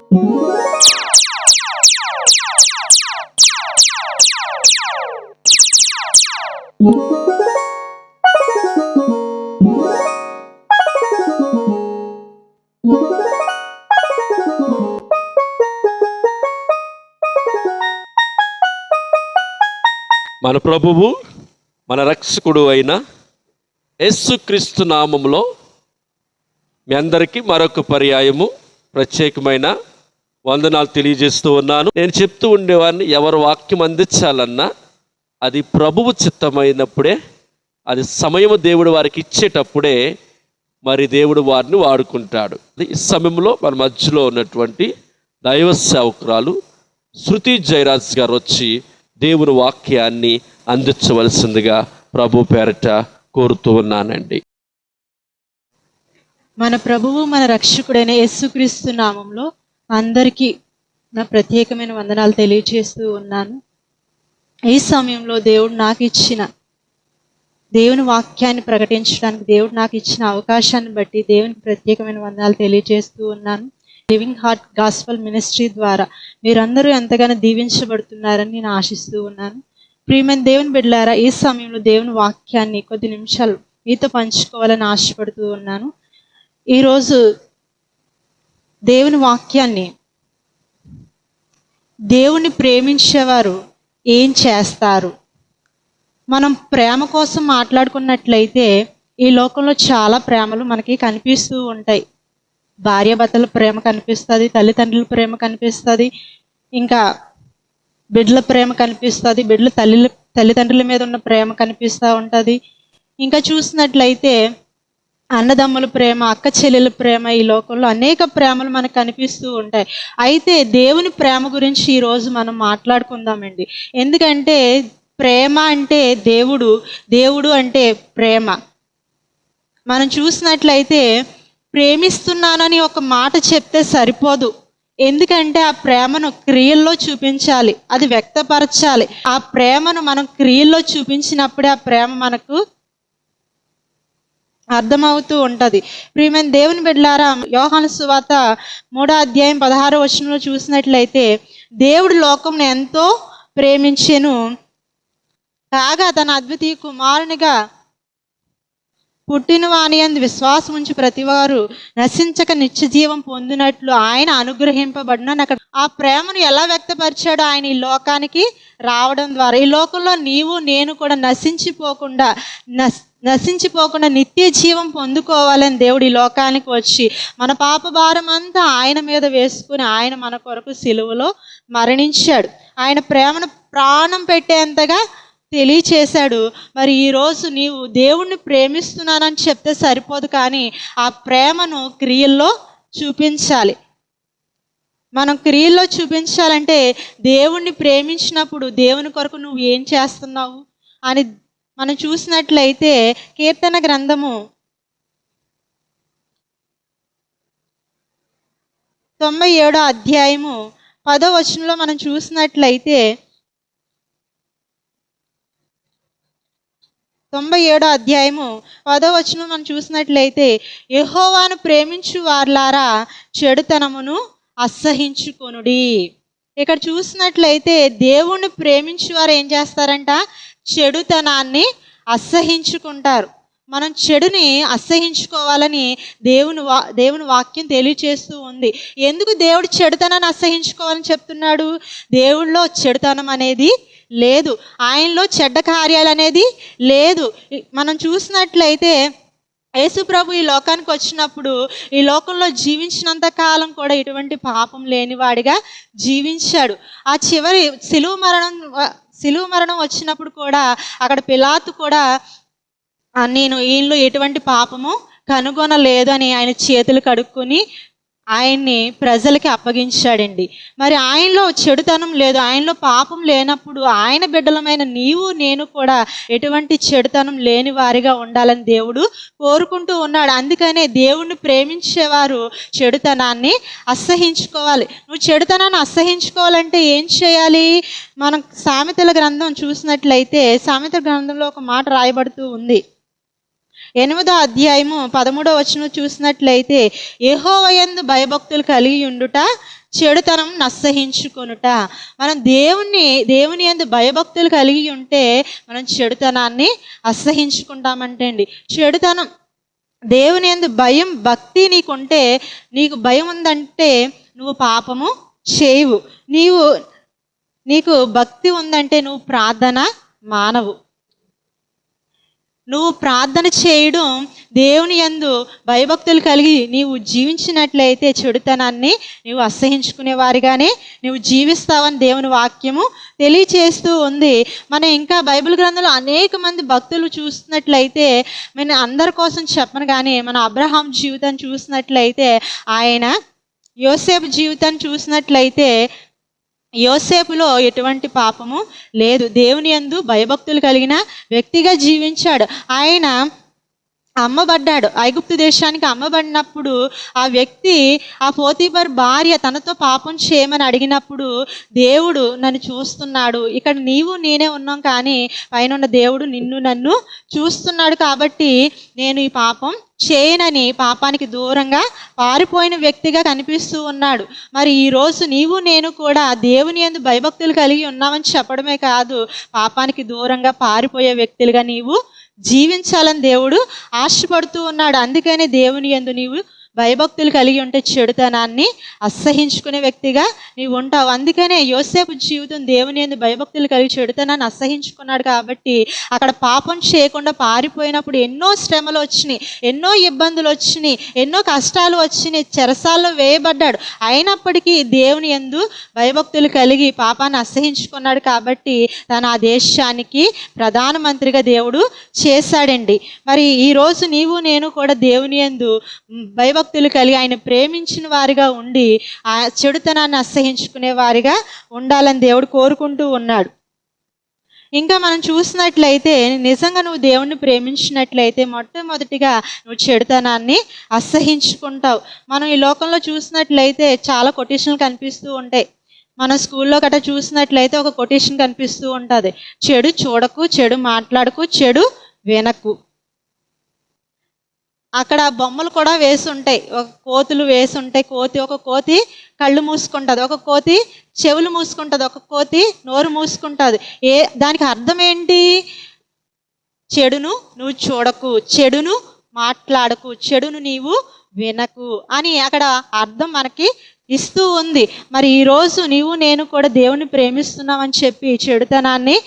మన ప్రభువు మన రక్షకుడు అయిన యేసుక్రీస్తు నామములో మీ అందరికీ మరొక పర్యాయము ప్రత్యేకమైన వందనాలు తెలియజేస్తూ ఉన్నాను. నేను చెప్తూ ఉండేవాడిని, ఎవరు వాక్యం అందించాలన్నా అది ప్రభువు చిత్తమైనప్పుడే, అది సమయము దేవుడు వారికి ఇచ్చేటప్పుడే మరి దేవుడు వారిని వాడుకుంటాడు. ఈ సమయంలో మన మధ్యలో ఉన్నటువంటి దైవ సేవకురాలు శృతి జయరాజ్ గారు వచ్చి దేవుని వాక్యాన్ని అందించవలసిందిగా ప్రభు పేరట కోరుతూ ఉన్నానండి. మన ప్రభువు మన రక్షకుడైన యేసుక్రీస్తు నామంలో అందరికీ నా ప్రత్యేకమైన వందనాలు తెలియజేస్తూ ఉన్నాను. ఈ సమయంలో దేవుడు నాకు ఇచ్చిన దేవుని వాక్యాన్ని ప్రకటించడానికి దేవుడు నాకు ఇచ్చిన అవకాశాన్ని బట్టి దేవునికి ప్రత్యేకమైన వందనాలు తెలియజేస్తూ ఉన్నాను. లివింగ్ హార్ట్ గాస్పల్ మినిస్ట్రీ ద్వారా మీరందరూ ఎంతగానో దీవించబడుతున్నారని నేను ఆశిస్తూ ఉన్నాను. ప్రియమైన దేవుని బిడ్డలారా, ఈ సమయంలో దేవుని వాక్యాన్ని కొద్ది నిమిషాలు మీతో పంచుకోవాలని ఆశపడుతూ ఉన్నాను. ఈరోజు దేవుని వాక్యాన్ని, దేవుని ప్రేమించేవారు ఏం చేస్తారు, మనం ప్రేమ కోసం మాట్లాడుకున్నట్లయితే ఈ లోకంలో చాలా ప్రేమలు మనకి కనిపిస్తూ ఉంటాయి. భార్యాభర్తల ప్రేమ కనిపిస్తుంది, తల్లిదండ్రుల ప్రేమ కనిపిస్తుంది, ఇంకా బిడ్డల ప్రేమ కనిపిస్తుంది, బిడ్డల తల్లిదండ్రుల మీద ఉన్న ప్రేమ కనిపిస్తూ ఉంటుంది. ఇంకా చూసినట్లయితే అన్నదమ్ముల ప్రేమ, అక్క చెల్లెల ప్రేమ, ఈ లోకంలో అనేక ప్రేమలు మనకు కనిపిస్తూ ఉంటాయి. అయితే దేవుని ప్రేమ గురించి ఈరోజు మనం మాట్లాడుకుందామండి. ఎందుకంటే ప్రేమ అంటే దేవుడు అంటే ప్రేమ. మనం చూసినట్లయితే ప్రేమిస్తున్నానని ఒక మాట చెప్తే సరిపోదు. ఎందుకంటే ఆ ప్రేమను క్రియల్లో చూపించాలి, అది వ్యక్తపరచాలి. ఆ ప్రేమను మనం క్రియల్లో చూపించినప్పుడే ఆ ప్రేమ మనకు అర్థమవుతూ ఉంటుంది. ప్రియమైన దేవుని బిడ్డలారా, యోహాను సువార్త 3:16 చూసినట్లయితే దేవుడు లోకంను ఎంతో ప్రేమించెను, కాగా తన అద్వితీయ కుమారునిగా పుట్టిన వాని యందు విశ్వాసం ఉంచి ప్రతివారు నశించక నిత్య జీవం పొందినట్లు ఆయన అనుగ్రహింపబడిన. అక్కడ ఆ ప్రేమను ఎలా వ్యక్తపరిచాడు? ఆయన ఈ లోకానికి రావడం ద్వారా. ఈ లోకంలో నీవు నేను కూడా నశించిపోకుండా నిత్య జీవం పొందుకోవాలని దేవుడు ఈ లోకానికి వచ్చి మన పాప భారం అంతా ఆయన మీద వేసుకుని ఆయన మన కొరకు సిలువలో మరణించాడు. ఆయన ప్రేమను ప్రాణం పెట్టేంతగా తెలియచేశాడు. మరి ఈరోజు నీవు దేవుణ్ణి ప్రేమిస్తున్నానని చెప్తే సరిపోదు, కానీ ఆ ప్రేమను క్రియల్లో చూపించాలి. మనం క్రియల్లో చూపించాలంటే దేవుణ్ణి ప్రేమించినప్పుడు దేవుని కొరకు నువ్వు ఏం చేస్తున్నావు అని మనం చూసినట్లయితే కీర్తన గ్రంథము 97:10 మనం చూసినట్లయితే 97:10 మనం చూసినట్లయితే యెహోవాను ప్రేమించు వార్లారా చెడుతనమును అసహించుకొనుడి. ఇక్కడ చూసినట్లయితే దేవుణ్ణి ప్రేమించు వారు ఏం చేస్తారంట? చెడుతనాన్ని అసహించుకుంటారు. మనం చెడుని అసహించుకోవాలని దేవుని వాక్యం తెలియచేస్తూ ఉంది. ఎందుకు దేవుడు చెడుతనాన్ని అసహించుకోవాలని చెప్తున్నాడు? దేవుడిలో చెడుతనం అనేది లేదు, ఆయనలో చెడ్డ కార్యాలు అనేది లేదు. మనం చూసినట్లయితే యేసు ప్రభు ఈ లోకానికి వచ్చినప్పుడు ఈ లోకంలో జీవించినంత కాలం కూడా ఎటువంటి పాపం లేనివాడిగా జీవించాడు. ఆ చివరి సిలువ మరణం వచ్చినప్పుడు కూడా అక్కడ పిలాతు కూడా నేను ఈయనలో ఎటువంటి పాపము కనుగొనలేదు అని ఆయన చేతులు కడుక్కొని ఆయన్ని ప్రజలకి అప్పగించాడండి. మరి ఆయనలో చెడుతనం లేదు, ఆయనలో పాపం లేనప్పుడు ఆయన బిడ్డలమైన నీవు నేను కూడా ఎటువంటి చెడుతనం లేని వారిగా ఉండాలని దేవుడు కోరుకుంటూ ఉన్నాడు. అందుకనే దేవుణ్ణి ప్రేమించేవారు చెడుతనాన్ని అసహించుకోవాలి. నువ్వు చెడుతనాన్ని అసహించుకోవాలంటే ఏం చేయాలి? మనం సామెతల గ్రంథం చూసినట్లయితే సామెతల గ్రంథంలో ఒక మాట రాయబడుతూ ఉంది. 8వ అధ్యాయము 13వ వచనం చూసినట్లయితే యెహోవాయందు భయభక్తులు కలిగి ఉండుట చెడుతనం నస్సహించుకొనుట. మనం దేవుని యందు భయభక్తులు కలిగి ఉంటే మనం చెడుతనాన్ని అసహించుకుంటామంటే అండి. చెడుతనం, దేవుని యందు భయం భక్తి నీకుంటే, నీకు భయం ఉందంటే నువ్వు పాపము చేయవు. నీకు భక్తి ఉందంటే నువ్వు ప్రార్థన మానవు. నువ్వు ప్రార్థన చేయడం, దేవుని యందు భయభక్తులు కలిగి నీవు జీవించినట్లయితే చెడుతనాన్ని నీవు అసహించుకునేవారిగానే నువ్వు జీవిస్తావని దేవుని వాక్యము తెలియచేస్తూ ఉంది. మనం ఇంకా బైబిల్ గ్రంథంలో అనేక మంది భక్తులు చూసినట్లయితే, నేను అందరి కోసం చెప్పను కానీ మన అబ్రహాం జీవితాన్ని చూసినట్లయితే, ఆయన యోసేపు జీవితాన్ని చూసినట్లయితే యోసేపులో ఎటువంటి పాపము లేదు. దేవుని యందు భయభక్తులు కలిగిన వ్యక్తిగా జీవించాడు. ఆయన అమ్మబడ్డాడు. ఐగుప్తు దేశానికి అమ్మబడినప్పుడు ఆ వ్యక్తి, ఆ పోతీఫర్ భార్య తనతో పాపం చేయమని అడిగినప్పుడు, దేవుడు నన్ను చూస్తున్నాడు, ఇక్కడ నీవు నేనే ఉన్నాం కానీ పైన ఉన్న దేవుడు నన్ను చూస్తున్నాడు కాబట్టి నేను ఈ పాపం చేయనని పాపానికి దూరంగా పారిపోయిన వ్యక్తిగా కనిపిస్తూ ఉన్నాడు. మరి ఈరోజు నీవు నేను కూడా దేవుని యందు భయభక్తులు కలిగి ఉన్నామని చెప్పడమే కాదు, పాపానికి దూరంగా పారిపోయే వ్యక్తులుగా నీవు జీవించాలని దేవుడు ఆశపడుతూ ఉన్నాడు. అందుకనే దేవుని యందు నీవు భయభక్తులు కలిగి ఉంటే చెడుతనాన్ని అసహించుకునే వ్యక్తిగా నీవు ఉంటావు. అందుకనే యోసేపు జీవితం దేవుని యందు భయభక్తులు కలిగి చెడుతనాన్ని అసహించుకున్నాడు కాబట్టి అక్కడ పాపం చేయకుండా పారిపోయినప్పుడు ఎన్నో శ్రమలు వచ్చినాయి, ఎన్నో ఇబ్బందులు వచ్చినాయి, ఎన్నో కష్టాలు వచ్చినాయి, చెరసాల్లో వేయబడ్డాడు. అయినప్పటికీ దేవుని యందు భయభక్తులు కలిగి పాపాన్ని అసహించుకున్నాడు కాబట్టి తన ఆ దేశానికి ప్రధానమంత్రిగా దేవుడు చేశాడండి. మరి ఈరోజు నీవు నేను కూడా దేవుని యందు భయభక్తులు కలిగి ఆయన ప్రేమించిన వారిగా ఉండి ఆ చెడుతనాన్ని అసహించుకునే వారిగా ఉండాలని దేవుడు కోరుకుంటూ ఉన్నాడు. ఇంకా మనం చూసినట్లయితే నిజంగా నువ్వు దేవుణ్ణి ప్రేమించినట్లయితే మొట్టమొదటిగా నువ్వు చెడుతనాన్ని అసహించుకుంటావు. మనం ఈ లోకంలో చూసినట్లయితే చాలా కొటేషన్లు కనిపిస్తూ ఉంటాయి. మన స్కూల్లో గట్రా చూసినట్లయితే ఒక కొటేషన్ కనిపిస్తూ ఉంటుంది, చెడు చూడకు, చెడు మాట్లాడకు, చెడు వినకు. అక్కడ బొమ్మలు కూడా వేసి ఉంటాయి, ఒక కోతులు వేసి ఉంటాయి. ఒక కోతి కళ్ళు మూసుకుంటుంది, ఒక కోతి చెవులు మూసుకుంటుంది, ఒక కోతి నోరు మూసుకుంటుంది. దానికి అర్థం ఏంటి? చెడును నువ్వు చూడకు, చెడును మాట్లాడకు, చెడును నీవు వినకు అని అక్కడ అర్థం మనకి ఇస్తూ ఉంది. మరి ఈరోజు నీవు నేను కూడా దేవుని ప్రేమిస్తున్నామని చెప్పి చెడుతనాన్ని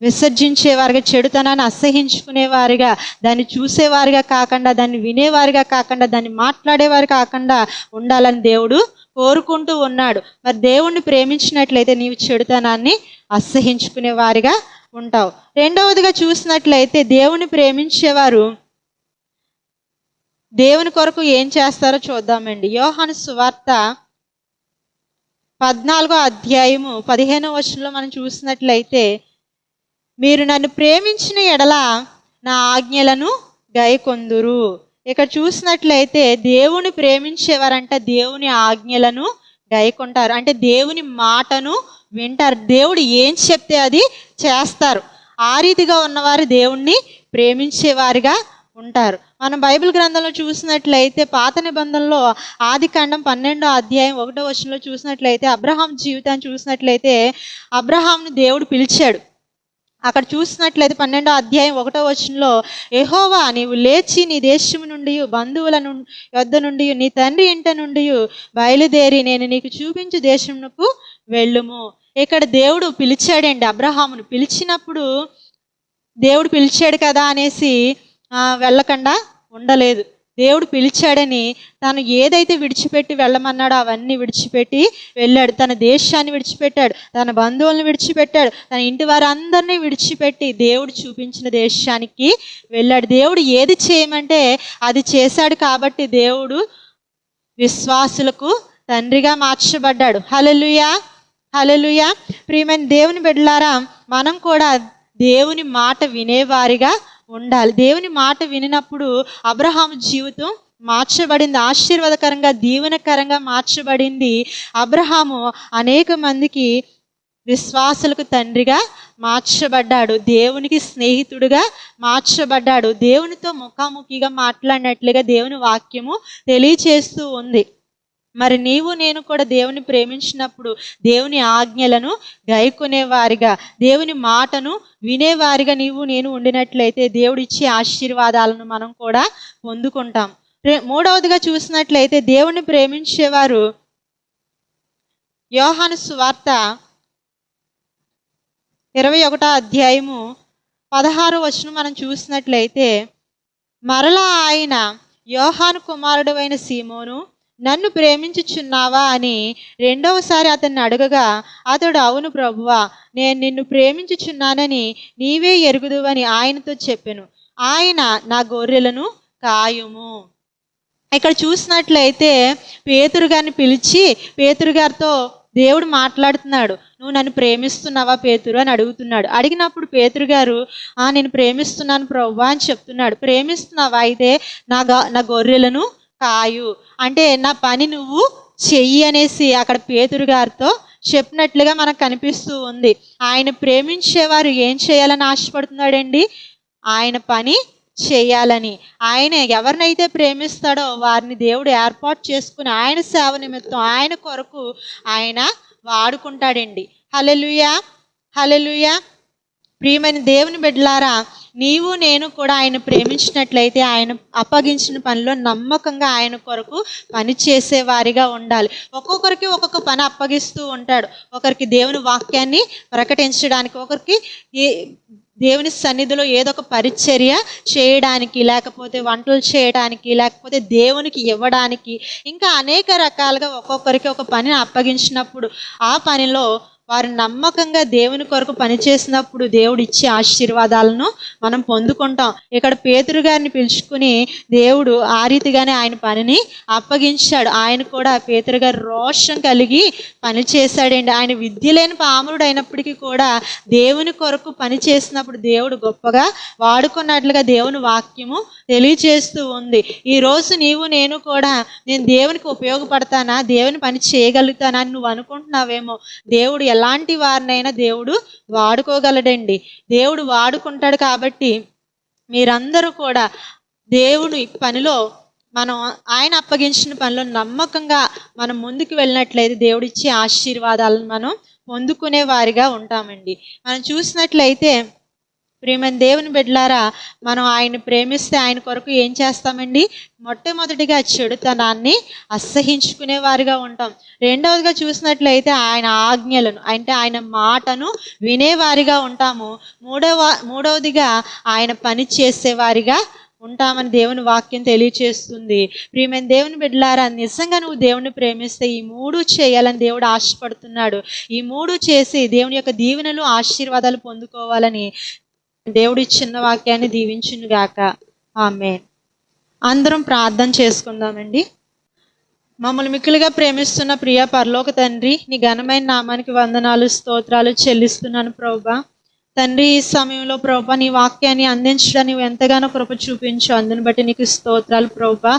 విసర్జించేవారిగా, చెడుతనాన్ని అసహించుకునేవారిగా, దాన్ని చూసేవారిగా కాకుండా, దాన్ని వినేవారిగా కాకుండా, దాన్ని మాట్లాడేవారు కాకుండా ఉండాలని దేవుడు కోరుకుంటూ ఉన్నాడు. మరి దేవుణ్ణి ప్రేమించినట్లయితే నీవు చెడుతనాన్ని అసహించుకునే వారిగా ఉంటావు. రెండవదిగా చూసినట్లయితే దేవుని ప్రేమించేవారు దేవుని కొరకు ఏం చేస్తారో చూద్దామండి. యోహాను సువార్త 14వ అధ్యాయము 15వ వచనంలో మనం చూసినట్లయితే, మీరు నన్ను ప్రేమించిన ఎడల నా ఆజ్ఞలను గైకొందురు. ఇక్కడ చూసినట్లయితే దేవుని ప్రేమించేవారంట దేవుని ఆజ్ఞలను గైకొంటారు, అంటే దేవుని మాటను వింటారు, దేవుడు ఏం చెప్తే అది చేస్తారు. ఆ రీతిగా ఉన్నవారు దేవుణ్ణి ప్రేమించేవారిగా ఉంటారు. మనం బైబిల్ గ్రంథంలో చూసినట్లయితే పాత నిబంధనలో ఆదికాండం 12వ అధ్యాయం 1వ వచనంలో చూసినట్లయితే అబ్రహాం జీవితాన్ని చూసినట్లయితే అబ్రహాంను దేవుడు పిలిచాడు. అక్కడ చూసినట్లయితే 12వ అధ్యాయం 1వ వచనంలో, యెహోవా నీవు లేచి నీ దేశము నుండి, బంధువుల యొద్ద నుండి, నీ తండ్రి ఇంట నుండి బయలుదేరి నేను నీకు చూపించు దేశమునకు వెళ్ళుము. ఇక్కడ దేవుడు పిలిచాడండి అబ్రహామును. పిలిచినప్పుడు దేవుడు పిలిచాడు కదా అనేసి వెళ్ళకుండా ఉండలేదు. దేవుడు పిలిచాడని తను ఏదైతే విడిచిపెట్టి వెళ్ళమన్నాడో అవన్నీ విడిచిపెట్టి వెళ్ళాడు. తన దేశాన్ని విడిచిపెట్టాడు, తన బంధువులను విడిచిపెట్టాడు, తన ఇంటి వారందరినీ విడిచిపెట్టి దేవుడు చూపించిన దేశానికి వెళ్ళాడు. దేవుడు ఏది చేయమంటే అది చేశాడు కాబట్టి దేవుడు విశ్వాసులకు తండ్రిగా మార్చబడ్డాడు. హల్లెలూయా, హల్లెలూయా. ప్రియమైన దేవుని బిడ్డలారా, మనం కూడా దేవుని మాట వినేవారిగా ఉండాలి. దేవుని మాట వినినప్పుడు అబ్రహాము జీవితం మార్చబడింది, ఆశీర్వాదకరంగా దీవెనకరంగా మార్చబడింది. అబ్రహాము అనేక మందికి విశ్వాసులకు తండ్రిగా మార్చబడ్డాడు, దేవునికి స్నేహితుడుగా మార్చబడ్డాడు. దేవునితో ముఖాముఖిగా మాట్లాడినట్లుగా దేవుని వాక్యము తెలియచేస్తూ ఉంది. మరి నీవు నేను కూడా దేవుని ప్రేమించినప్పుడు దేవుని ఆజ్ఞలను గైకొనేవారిగా, దేవుని మాటను వినేవారిగా నీవు నేను ఉండినట్లయితే దేవుడిచ్చే ఆశీర్వాదాలను మనం కూడా పొందుకుంటాం. మూడవదిగా చూసినట్లయితే దేవుని ప్రేమించేవారు యోహాను సువార్త 21వ అధ్యాయము 16వ వచనం మనం చూసినట్లయితే, మరలా ఆయన, యోహాను కుమారుడు అయిన సీమోను, నన్ను ప్రేమించుచున్నావా అని రెండవసారి అతన్ని అడగగా, అతడు, అవును ప్రభువా, నేను నిన్ను ప్రేమించుచున్నానని నీవే ఎరుగుదువని ఆయనతో చెప్పెను. ఆయన, నా గొర్రెలను కాయుము. ఇక్కడ చూసినట్లయితే పేతురు గారిని పిలిచి పేతురు గారితో దేవుడు మాట్లాడుతున్నాడు. నువ్వు నన్ను ప్రేమిస్తున్నావా పేతురు అని అడుగుతున్నాడు. అడిగినప్పుడు పేతురు గారు, నేను ప్రేమిస్తున్నాను ప్రభువా అని చెప్తున్నాడు. ప్రేమిస్తున్నావా? అయితే నా గొర్రెలను కాయు, అంటే నా పని నువ్వు చెయ్యి అనేసి అక్కడ పేతురు గారితో చెప్పినట్లుగా మనకు కనిపిస్తూ ఉంది. ఆయన ప్రేమించేవారు ఏం చేయాలని ఆశపడుతున్నాడండి? ఆయన పని చేయాలని. ఆయన ఎవరినైతే ప్రేమిస్తాడో వారిని దేవుడు ఏర్పాటు చేసుకుని ఆయన సేవ నిమిత్తం ఆయన కొరకు ఆయన వాడుకుంటాడండి. హల్లెలూయా, హల్లెలూయా. ప్రియమైన దేవుని బిడ్డలారా, నీవు నేను కూడా ఆయన ప్రేమించినట్లయితే ఆయన అప్పగించిన పనిలో నమ్మకంగా ఆయన కొరకు పని చేసేవారిగా ఉండాలి. ఒక్కొక్కరికి ఒక్కొక్క పని అప్పగిస్తూ ఉంటాడు. ఒకరికి దేవుని వాక్యాన్ని ప్రకటించడానికి, ఒకరికి దేవుని సన్నిధిలో ఏదో ఒక పరిచర్య చేయడానికి, లేకపోతే వంటలు చేయడానికి, లేకపోతే దేవునికి ఇవ్వడానికి, ఇంకా అనేక రకాలుగా ఒక్కొక్కరికి ఒక పనిని అప్పగించినప్పుడు ఆ పనిలో వారు నమ్మకంగా దేవుని కొరకు పనిచేసినప్పుడు దేవుడు ఇచ్చే ఆశీర్వాదాలను మనం పొందుకుంటాం. ఇక్కడ పేతురు గారిని పిలుచుకుని దేవుడు ఆ రీతిగానే ఆయన పనిని అప్పగించాడు. ఆయన కూడా పేతురు గారు రోషం కలిగి పని చేశాడండి. ఆయన విద్య లేని పామరుడు అయినప్పటికీ కూడా దేవుని కొరకు పని చేసినప్పుడు దేవుడు గొప్పగా వాడుకున్నట్లుగా దేవుని వాక్యము తెలియచేస్తూ ఉంది. ఈరోజు నీవు నేను కూడా నేను దేవునికి ఉపయోగపడతానా, దేవుని పని చేయగలుగుతానా అని నువ్వు అనుకుంటున్నావేమో. దేవుడు ఎలాంటి వారినైనా దేవుడు వాడుకోగలడండి. దేవుడు వాడుకుంటాడు. కాబట్టి మీరందరూ కూడా దేవుని పనిలో మనం ఆయన అప్పగించిన పనిలో నమ్మకంగా మనం ముందుకు వెళ్ళినట్లయితే దేవుడిచ్చే ఆశీర్వాదాలను మనం పొందుకునే వారిగా ఉంటామండి. మనం చూసినట్లయితే ప్రియమైన దేవుని బిడ్డలారా, మనం ఆయన ప్రేమిస్తే ఆయన కొరకు ఏం చేస్తామండి? మొట్టమొదటిగా చెడుతనాన్ని అసహించుకునే వారిగా ఉంటాం. రెండవదిగా చూసినట్లయితే ఆయన ఆజ్ఞలను, అంటే ఆయన మాటను వినేవారిగా ఉంటాము. మూడవదిగా ఆయన పని చేసేవారిగా ఉంటామని దేవుని వాక్యం తెలియచేస్తుంది. ప్రియమైన దేవుని బిడ్డలారా, నిజంగా నువ్వు దేవుని ప్రేమిస్తే ఈ మూడు చేయాలని దేవుడు ఆశపడుతున్నాడు. ఈ మూడు చేసి దేవుని యొక్క దీవెనలు ఆశీర్వాదాలు పొందుకోవాలని దేవుడి చిన్న వాక్యాన్ని దీవించును గాక. ఆమేన్. అందరం ప్రార్థన చేసుకుందామండి. మమ్మల్ని మిక్కులుగా ప్రేమిస్తున్న ప్రియ పరలోక తండ్రి, నీ ఘనమైన నామానికి వందనాలు, స్తోత్రాలు చెల్లిస్తున్నాను ప్రభువా. తండ్రి, ఈ సమయంలో ప్రభువా నీ వాక్యాన్ని అందించడానికి నువ్వు ఎంతగానో కృప చూపించు. అందుని బట్టి నీకు స్తోత్రాలు ప్రభువా.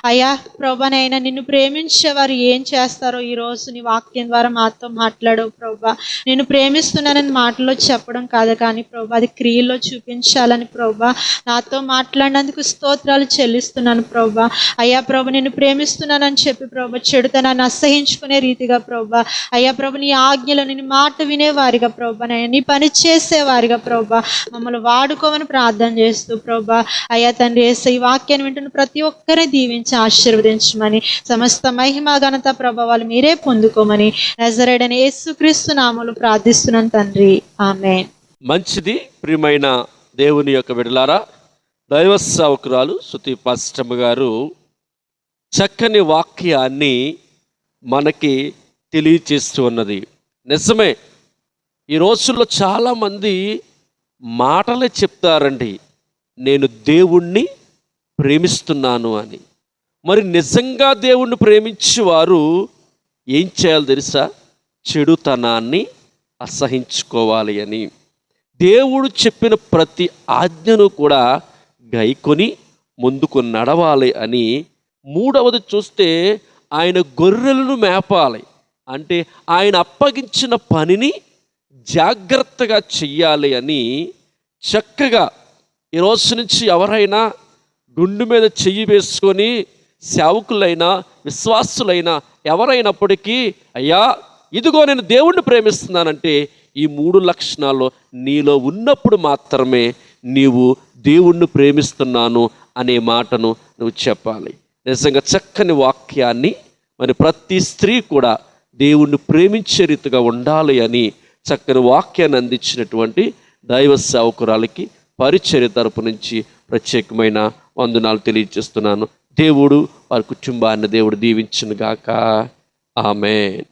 అయ్యా ప్రభువానైనా నిన్ను ప్రేమించేవారు ఏం చేస్తారో ఈరోజు నీ వాక్యం ద్వారా మాతో మాట్లాడవు ప్రభువా. నేను ప్రేమిస్తున్నానని మాటల్లో చెప్పడం కాదు, కానీ ప్రభువా అది క్రియల్లో చూపించాలని ప్రభువా నాతో మాట్లాడినందుకు స్తోత్రాలు చెల్లిస్తున్నాను ప్రభువా. అయ్యా ప్రభు, నేను ప్రేమిస్తున్నానని చెప్పి ప్రభు చెడుతనాన్ని అసహించుకునే రీతిగా ప్రభువా, అయ్యా ప్రభు నీ ఆజ్ఞలో నీ మాట వినేవారిగా ప్రభువా, నీ పని చేసేవారిగా ప్రభువా మమ్మల్ని వాడుకోమని ప్రార్థన చేస్తూ ప్రభువా, అయ్యా తండ్రి యేసయ్య ఈ వాక్యాన్ని వింటున్న ప్రతి ఒక్కరిని దీవించి ఆశీర్వదించమని, సమస్త మహిమ ఘనత ప్రభావాలు మీరే పొందుకోమని నజరేయుడైన యేసుక్రీస్తు నామములో ప్రార్థిస్తున్నాను తండ్రి. ఆమేన్. మంచిది. ప్రియమైన దేవుని యొక్క బిడ్డలారా, దైవ సేవకురాలు శృతి పాస్టమ్మ గారు చక్కని వాక్యాన్ని మనకి తెలియచేస్తూ ఉన్నది. నిజమే, ఈ రోజుల్లో చాలామంది మాటలే చెప్తారండి, నేను దేవుణ్ణి ప్రేమిస్తున్నాను అని. మరి నిజంగా దేవుణ్ణి ప్రేమించేవారు ఏం చేయాలి తెలుసా? చెడుతనాన్ని అసహించుకోవాలి అని. దేవుడు చెప్పిన ప్రతి ఆజ్ఞను కూడా గైకొని ముందుకు నడవాలి అని. మూడవది చూస్తే ఆయన గొర్రెలను మేపాలి, అంటే ఆయన అప్పగించిన పనిని జాగ్రత్తగా చెయ్యాలి అని చక్కగా ఈ రోజు నుంచి ఎవరైనా గుండు మీద చెయ్యి వేసుకొని సేవకులైనా విశ్వాసులైనా ఎవరైనప్పటికీ, అయ్యా ఇదిగో నేను దేవుణ్ణి ప్రేమిస్తున్నానంటే ఈ 3 లక్షణాలు నీలో ఉన్నప్పుడు మాత్రమే నీవు దేవుణ్ణి ప్రేమిస్తున్నాను అనే మాటను నువ్వు చెప్పాలి. నిజంగా చక్కని వాక్యాన్ని మరి ప్రతి స్త్రీ కూడా దేవుణ్ణి ప్రేమించే రీతిగా ఉండాలి అని చక్కని వాక్యాన్ని అందించినటువంటి దైవ సేవకురాలకి పరిచర్య తరపు నుంచి ప్రత్యేకమైన వందనాలు తెలియజేస్తున్నాను. దేవుడు వారి కుటుంబాన్ని దేవుడు దీవించును గాక. ఆమేన్.